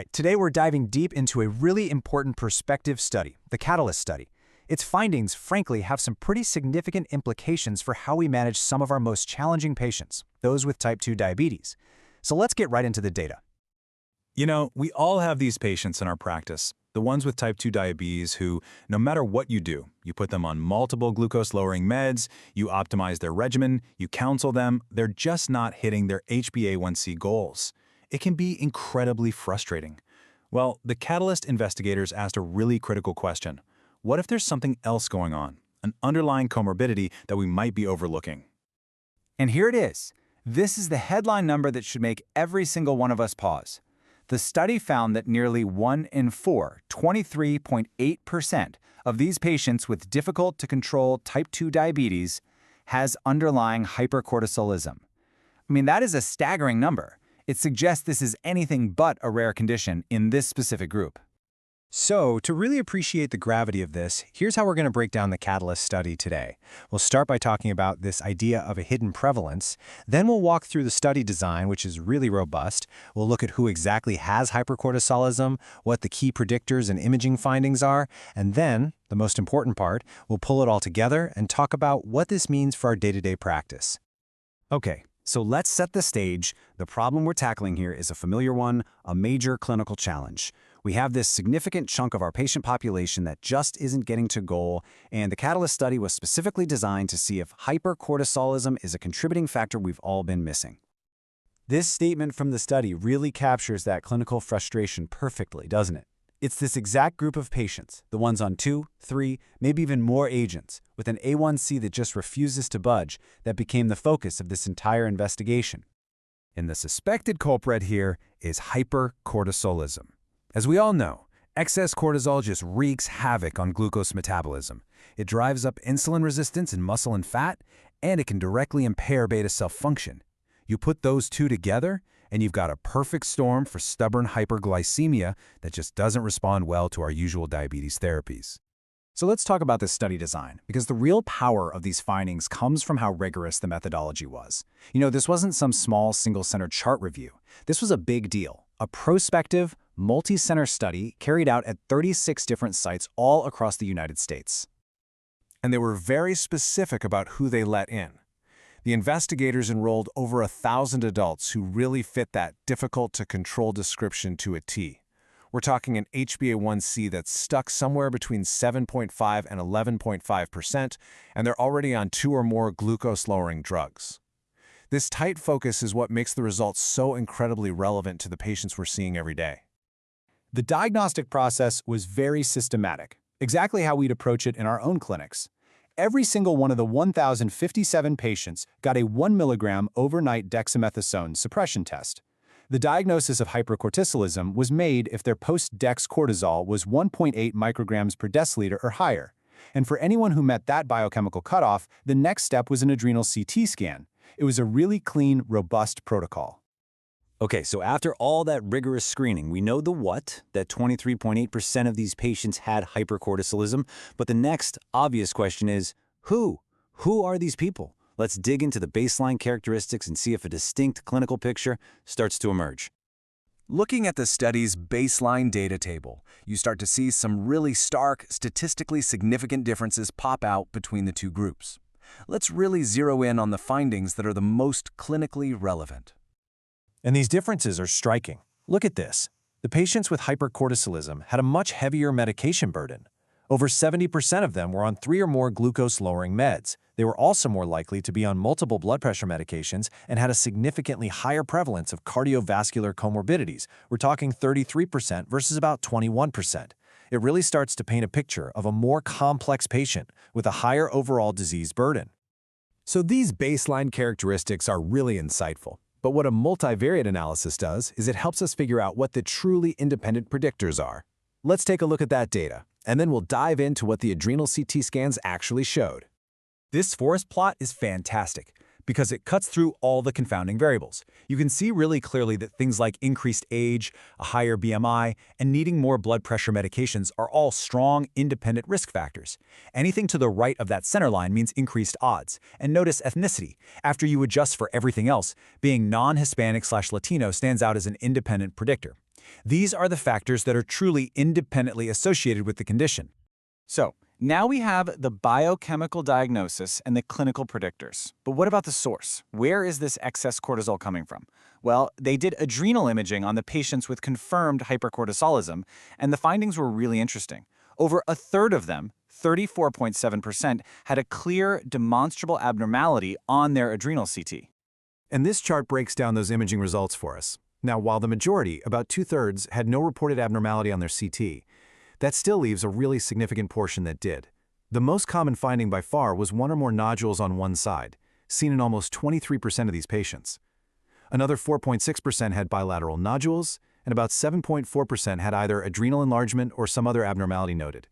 right, today we're diving deep into a really important prospective study, the CATALYST study. Its findings, frankly, have some pretty significant implications for how we manage some of our most challenging patients, those with type 2 diabetes. So let's get right into the data. You know, we all have these patients in our practice, the ones with type 2 diabetes who, no matter what you do, you put them on multiple glucose-lowering meds, you optimize their regimen, you counsel them, they're just not hitting their HbA1c goals. It can be incredibly frustrating. Well, the CATALYST investigators asked a really critical question. What if there's something else going on, an underlying comorbidity that we might be overlooking? And here it is. This is the headline number that should make every single one of us pause. The study found that nearly 1 in 4, 23.8%, of these patients with difficult-to-control type 2 diabetes has underlying hypercortisolism. I mean, that is a staggering number. It suggests this is anything but a rare condition in this specific group. So, to really appreciate the gravity of this, here's how we're going to break down the CATALYST study today. We'll start by talking about this idea of a hidden prevalence. Then we'll walk through the study design, which is really robust. We'll look at who exactly has hypercortisolism, what the key predictors and imaging findings are, and then, the most important part, we'll pull it all together and talk about what this means for our day-to-day practice. Okay, so let's set the stage. The problem we're tackling here is a familiar one, a major clinical challenge. We have this significant chunk of our patient population that just isn't getting to goal, and the CATALYST study was specifically designed to see if hypercortisolism is a contributing factor we've all been missing. This statement from the study really captures that clinical frustration perfectly, doesn't it? It's this exact group of patients, the ones on 2, 3, maybe even more agents, with an A1C that just refuses to budge, that became the focus of this entire investigation. And the suspected culprit here is hypercortisolism. As we all know, excess cortisol just wreaks havoc on glucose metabolism. It drives up insulin resistance in muscle and fat, and it can directly impair beta cell function. You put those two together, and you've got a perfect storm for stubborn hyperglycemia that just doesn't respond well to our usual diabetes therapies. So let's talk about this study design, because the real power of these findings comes from how rigorous the methodology was. You know, this wasn't some small single-center chart review. This was a big deal, a prospective, multi-center study carried out at 36 different sites all across the United States. And they were very specific about who they let in. The investigators enrolled over 1,000 adults who really fit that difficult-to-control description to a T. We're talking an HbA1c that's stuck somewhere between 7.5 and 11.5%, and they're already on 2 or more glucose-lowering drugs. This tight focus is what makes the results so incredibly relevant to the patients we're seeing every day. The diagnostic process was very systematic, exactly how we'd approach it in our own clinics. Every single one of the 1,057 patients got a 1 milligram overnight dexamethasone suppression test. The diagnosis of hypercortisolism was made if their post-dex cortisol was 1.8 micrograms per deciliter or higher. And for anyone who met that biochemical cutoff, the next step was an adrenal CT scan. It was a really clean, robust protocol. Okay, so after all that rigorous screening, we know the what, that 23.8% of these patients had hypercortisolism, but the next obvious question is, who? Who are these people? Let's dig into the baseline characteristics and see if a distinct clinical picture starts to emerge. Looking at the study's baseline data table, you start to see some really stark, statistically significant differences pop out between the two groups. Let's really zero in on the findings that are the most clinically relevant. And these differences are striking. Look at this. The patients with hypercortisolism had a much heavier medication burden. Over 70% of them were on 3 or more glucose-lowering meds. They were also more likely to be on multiple blood pressure medications and had a significantly higher prevalence of cardiovascular comorbidities. We're talking 33% versus about 21%. It really starts to paint a picture of a more complex patient with a higher overall disease burden. So these baseline characteristics are really insightful. But what a multivariate analysis does is it helps us figure out what the truly independent predictors are. Let's take a look at that data, and then we'll dive into what the adrenal CT scans actually showed. This forest plot is fantastic because it cuts through all the confounding variables. You can see really clearly that things like increased age, a higher BMI, and needing more blood pressure medications are all strong, independent risk factors. Anything to the right of that center line means increased odds. And notice ethnicity. After you adjust for everything else, being non-Hispanic/Latino stands out as an independent predictor. These are the factors that are truly independently associated with the condition. So, now we have the biochemical diagnosis and the clinical predictors. But what about the source? Where is this excess cortisol coming from? Well, they did adrenal imaging on the patients with confirmed hypercortisolism, and the findings were really interesting. Over a third of them, 34.7%, had a clear, demonstrable abnormality on their adrenal CT. And this chart breaks down those imaging results for us. Now, while the majority, about 2/3, had no reported abnormality on their CT, that still leaves a really significant portion that did. The most common finding by far was one or more nodules on one side, seen in almost 23% of these patients. Another 4.6% had bilateral nodules, and about 7.4% had either adrenal enlargement or some other abnormality noted.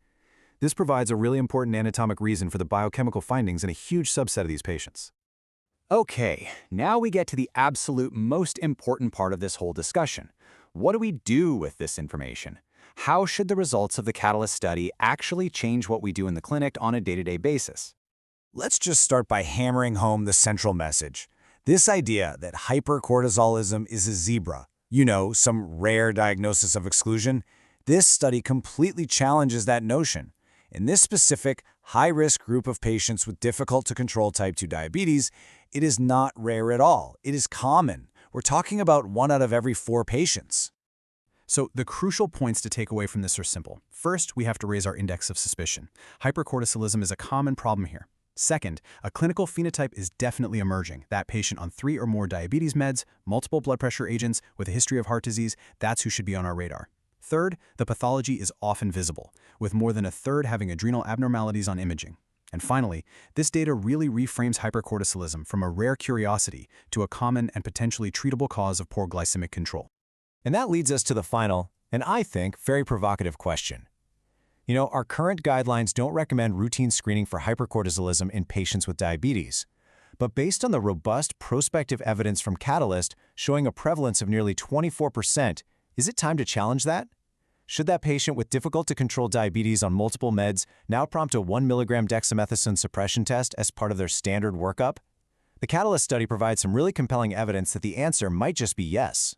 This provides a really important anatomic reason for the biochemical findings in a huge subset of these patients. Okay, now we get to the absolute most important part of this whole discussion. What do we do with this information? How should the results of the Catalyst study actually change what we do in the clinic on a day-to-day basis? Let's just start by hammering home the central message. This idea that hypercortisolism is a zebra, some rare diagnosis of exclusion, this study completely challenges that notion. In this specific, high-risk group of patients with difficult-to-control type 2 diabetes, it is not rare at all. It is common. We're talking about 1 out of every 4 patients. So the crucial points to take away from this are simple. First, we have to raise our index of suspicion. Hypercortisolism is a common problem here. Second, a clinical phenotype is definitely emerging. That patient on 3 or more diabetes meds, multiple blood pressure agents, with a history of heart disease, that's who should be on our radar. Third, the pathology is often visible, with more than a third having adrenal abnormalities on imaging. And finally, this data really reframes hypercortisolism from a rare curiosity to a common and potentially treatable cause of poor glycemic control. And that leads us to the final, and I think, very provocative question. Our current guidelines don't recommend routine screening for hypercortisolism in patients with diabetes. But based on the robust prospective evidence from Catalyst showing a prevalence of nearly 24%, is it time to challenge that? Should that patient with difficult-to-control diabetes on multiple meds now prompt a 1 mg dexamethasone suppression test as part of their standard workup? The Catalyst study provides some really compelling evidence that the answer might just be yes.